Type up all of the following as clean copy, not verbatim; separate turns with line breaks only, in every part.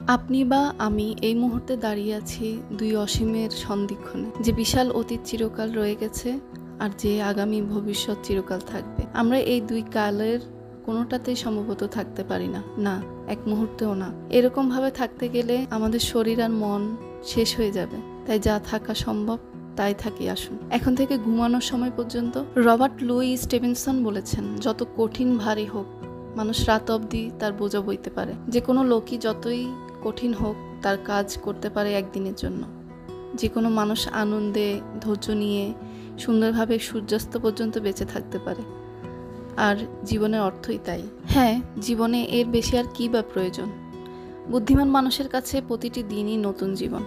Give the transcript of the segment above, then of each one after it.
আপনি বা আমি এই মুহূর্তে দাঁড়িয়ে আছি দুই অসীমের সন্ধিক্ষণে, যে বিশাল অতীত চিরকাল রয়ে গেছে আর যে আগামী ভবিষ্যৎ চিরকাল থাকবে। আমরা এই দুই কালের কোনোটাতেই সম্ভবত থাকতে পারি না, না এক মুহূর্তেও না। এরকম ভাবে থাকতে গেলে আমাদের শরীর আর মন শেষ হয়ে যাবে। তাই যা থাকা সম্ভব তাই থাকি আসুন। এখন থেকে ঘুমানোর সময় পর্যন্ত রবার্ট লুই স্টিভেনসন বলেছেন, যত কঠিন ভারী হোক মানুষ রাত অবধি তার বোঝা বইতে পারে। যে কোনো লোকই যতই কঠিন হোক তার কাজ করতে পারে একদিনের জন্য। যে কোনো মানুষ আনন্দে ধৈর্য নিয়ে সুন্দরভাবে সূর্যাস্ত পর্যন্ত বেঁচে থাকতে পারে। আর জীবনের অর্থই তাই। হ্যাঁ, জীবনে এর বেশি আর কী বা প্রয়োজন। বুদ্ধিমান মানুষের কাছে প্রতিটি দিনই নতুন জীবন।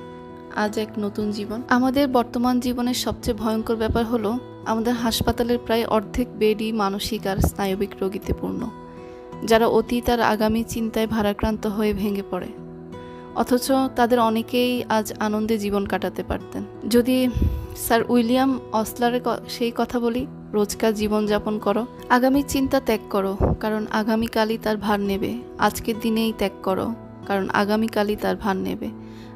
আজ এক নতুন জীবন। আমাদের বর্তমান জীবনের সবচেয়ে ভয়ঙ্কর ব্যাপার হলো আমাদের হাসপাতালের প্রায় অর্ধেক বেডই মানসিক আর স্নায়বিক রোগীতে পূর্ণ, যারা অতীত আর আগামী চিন্তায় ভারাক্রান্ত হয়ে ভেঙে পড়ে। অথচ তাদের অনেকেই আজ আনন্দে জীবন কাটাতে পারতেন। যদি স্যার উইলিয়াম অসলারের সেই কথা বলি, রোজকার জীবনযাপন করো, আগামী চিন্তা ত্যাগ করো, কারণ আগামীকালই তার ভার নেবে। আজকের দিনেই ত্যাগ করো, কারণ আগামীকালই তার ভার নেবে।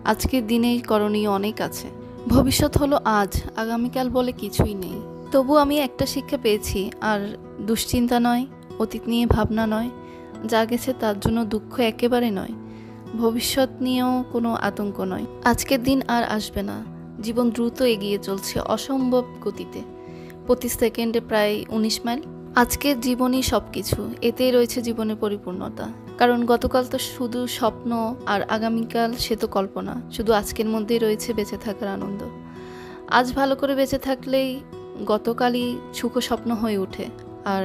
আজকের দিনেই করণীয় অনেক আছে। ভবিষ্যৎ হলো আজ, আগামীকাল বলে কিছুই নেই। তবু আমি একটা শিক্ষা পেয়েছি, আর দুশ্চিন্তা নয়, অতীত নিয়ে ভাবনা নয়, যা গেছে তার জন্য দুঃখ একেবারে নয়, ভবিষ্যৎ নিয়েও কোনো আতঙ্ক নয়। আজকের দিন আর আসবে না। জীবন দ্রুত এগিয়ে চলছে অসম্ভব গতিতে, প্রতি সেকেন্ডে প্রায় 19 মাইল। আজকের জীবনই সব কিছু, এতেই রয়েছে জীবনের পরিপূর্ণতা। কারণ গতকাল তো শুধু স্বপ্ন, আর আগামীকাল সে তো কল্পনা। শুধু আজকের মধ্যেই রয়েছে বেঁচে থাকার আনন্দ। আজ ভালো করে বেঁচে থাকলেই গতকালই সুখ স্বপ্ন হয়ে ওঠে, আর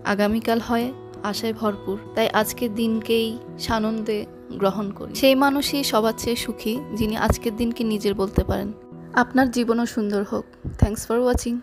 আগামীকাল হয় আশায় ভরপুর। তাই আজকের দিনকেই সানন্দে গ্রহণ করি। সেই মানুষই সবার চেয়ে সুখী যিনি আজকের দিনকে নিজের বলতে পারেন। আপনার জীবনও সুন্দর হোক। Thanks for watching.